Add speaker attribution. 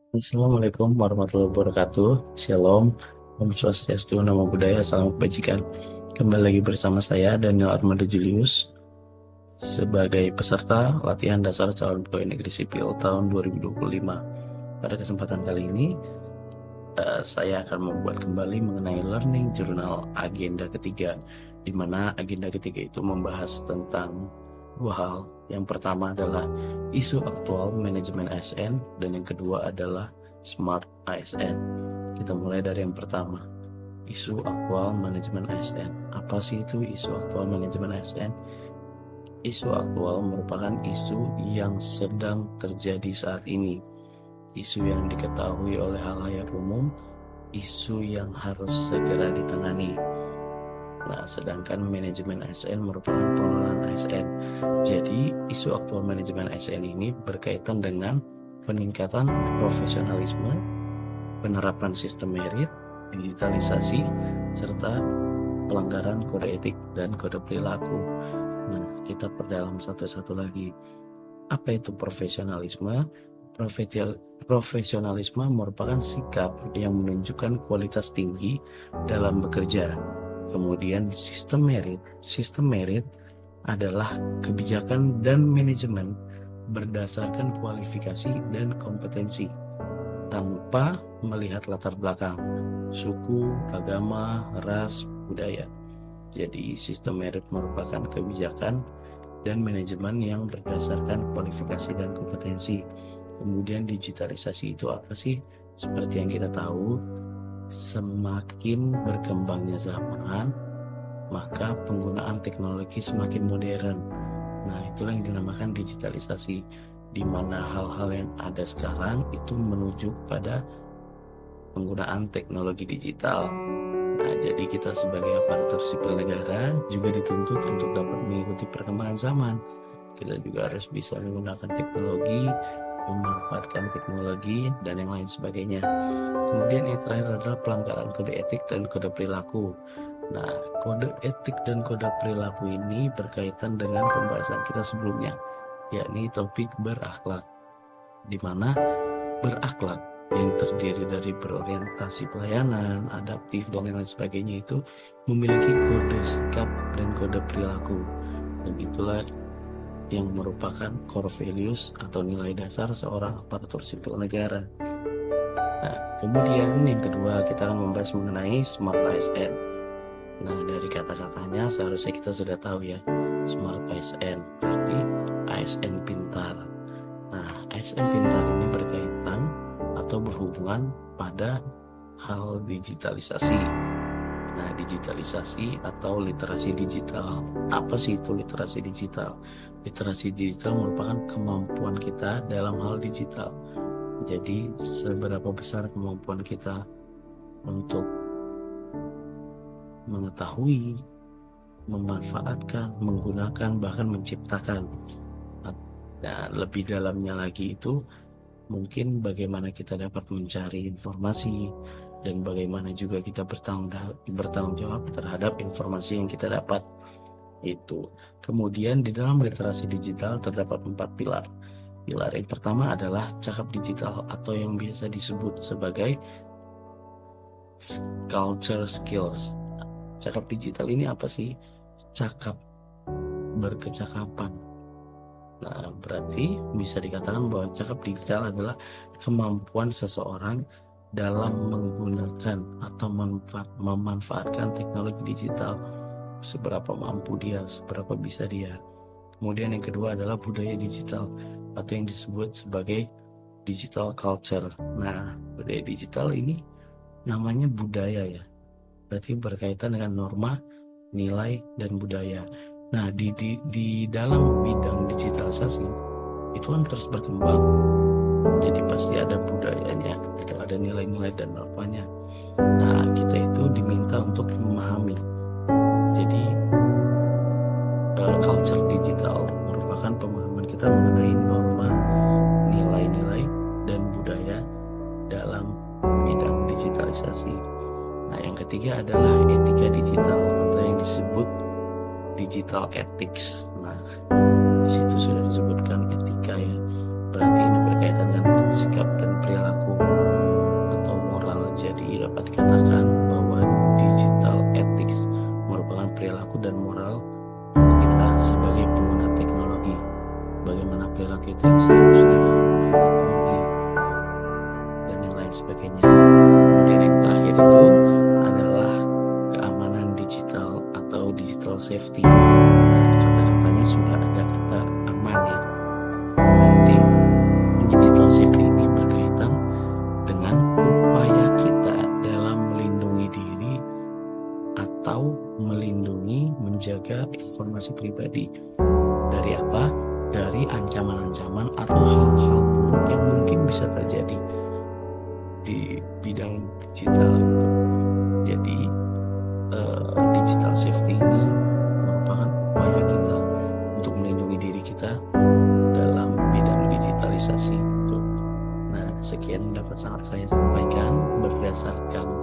Speaker 1: Assalamualaikum warahmatullahi wabarakatuh. Shalom, Om Swastiastu, Namo Buddhaya, Salam Kebajikan. Kembali lagi bersama saya, Daniel Armando Julius, sebagai peserta latihan dasar calon pegawai negeri sipil tahun 2025. Pada kesempatan kali ini, saya akan membuat kembali mengenai Learning Journal agenda ketiga, di mana agenda ketiga itu membahas tentang dua hal. Yang pertama adalah isu aktual manajemen ASN, dan yang kedua adalah Smart ASN. Kita mulai dari yang pertama, isu aktual manajemen ASN. Apa sih itu isu aktual manajemen ASN? Isu aktual merupakan isu yang sedang terjadi saat ini, isu yang diketahui oleh halayak umum, isu yang harus segera ditangani. Nah, sedangkan manajemen ASN merupakan pengelolaan ASN. Jadi, isu aktual manajemen ASN ini berkaitan dengan peningkatan profesionalisme, penerapan sistem merit, digitalisasi, serta pelanggaran kode etik dan kode perilaku. Nah, kita perdalam satu-satu lagi. Apa itu profesionalisme? Profesionalisme merupakan sikap yang menunjukkan kualitas tinggi dalam bekerja. Kemudian sistem merit adalah kebijakan dan manajemen berdasarkan kualifikasi dan kompetensi tanpa melihat latar belakang, suku, agama, ras, budaya. Jadi sistem merit merupakan kebijakan dan manajemen yang berdasarkan kualifikasi dan kompetensi. Kemudian digitalisasi itu apa sih? Seperti yang kita tahu, semakin berkembangnya zaman, maka penggunaan teknologi semakin modern. Nah, itulah yang dinamakan digitalisasi, di mana hal-hal yang ada sekarang itu menuju pada penggunaan teknologi digital. Nah, jadi kita sebagai aparatur sipil negara juga dituntut untuk dapat mengikuti perkembangan zaman. Kita juga harus bisa menggunakan teknologi, memanfaatkan teknologi, dan yang lain sebagainya. Kemudian yang terakhir adalah pelanggaran kode etik dan kode perilaku. Nah, kode etik dan kode perilaku ini berkaitan dengan pembahasan kita sebelumnya, yakni topik berakhlak, di mana berakhlak yang terdiri dari berorientasi pelayanan, adaptif, dan lain sebagainya itu memiliki kode sikap dan kode perilaku. Dan itulah yang merupakan core values atau nilai dasar seorang aparatur sipil negara. Nah, kemudian yang kedua kita akan membahas mengenai Smart ASN. Nah, dari kata-katanya seharusnya kita sudah tahu ya, Smart ASN berarti ASN pintar. Nah, ASN pintar ini berkaitan atau berhubungan pada hal digitalisasi. Nah, digitalisasi atau literasi digital. Apa sih itu literasi digital? Literasi digital merupakan kemampuan kita dalam hal digital. Jadi, seberapa besar kemampuan kita untuk mengetahui, memanfaatkan, menggunakan, bahkan menciptakan. Nah, lebih dalamnya lagi itu mungkin bagaimana kita dapat mencari informasi dan bagaimana juga kita bertanggung jawab terhadap informasi yang kita dapat itu. Kemudian di dalam literasi digital terdapat 4 pilar. Pilar yang pertama adalah cakap digital atau yang biasa disebut sebagai culture skills. Cakap digital ini apa sih? Cakap, berkecakapan. Nah, berarti bisa dikatakan bahwa cakap digital adalah kemampuan seseorang dalam menggunakan atau memanfaatkan teknologi digital. Seberapa mampu dia, seberapa bisa dia. Kemudian yang kedua adalah budaya digital atau yang disebut sebagai digital culture. Nah, budaya digital ini namanya budaya ya. Berarti berkaitan dengan norma, nilai, dan budaya. Nah, di dalam bidang digitalisasi itu kan terus berkembang. Jadi pasti ada budayanya, ada nilai-nilai dan normanya. Nah, kita itu diminta untuk memahami. Jadi, culture digital merupakan pemahaman kita mengenai norma, nilai-nilai, dan budaya dalam bidang digitalisasi. Nah, yang ketiga adalah etika digital atau yang disebut digital ethics. Nah, di situ sudah disebutkan etika ya. Berarti ini berkaitan dengan sikap dan perilaku. perilaku dan moral kita sebagai pengguna teknologi. Bagaimana perilaku kita yang seharusnya dalam menggunakan teknologi dan yang lain sebagainya. Kemudian yang terakhir itu adalah keamanan digital atau digital safety. Nah, kata-katanya sudah ada kata aman ya. Berarti digital safety ini berkaitan dengan upaya kita dalam melindungi diri atau melindungi, menjaga informasi pribadi dari apa? Dari ancaman-ancaman atau hal-hal buruk yang mungkin bisa terjadi di bidang digital itu. Jadi digital safety ini merupakan upaya kita untuk melindungi diri kita dalam bidang digitalisasi itu. Nah, sekian dapat saya sampaikan berdasarkan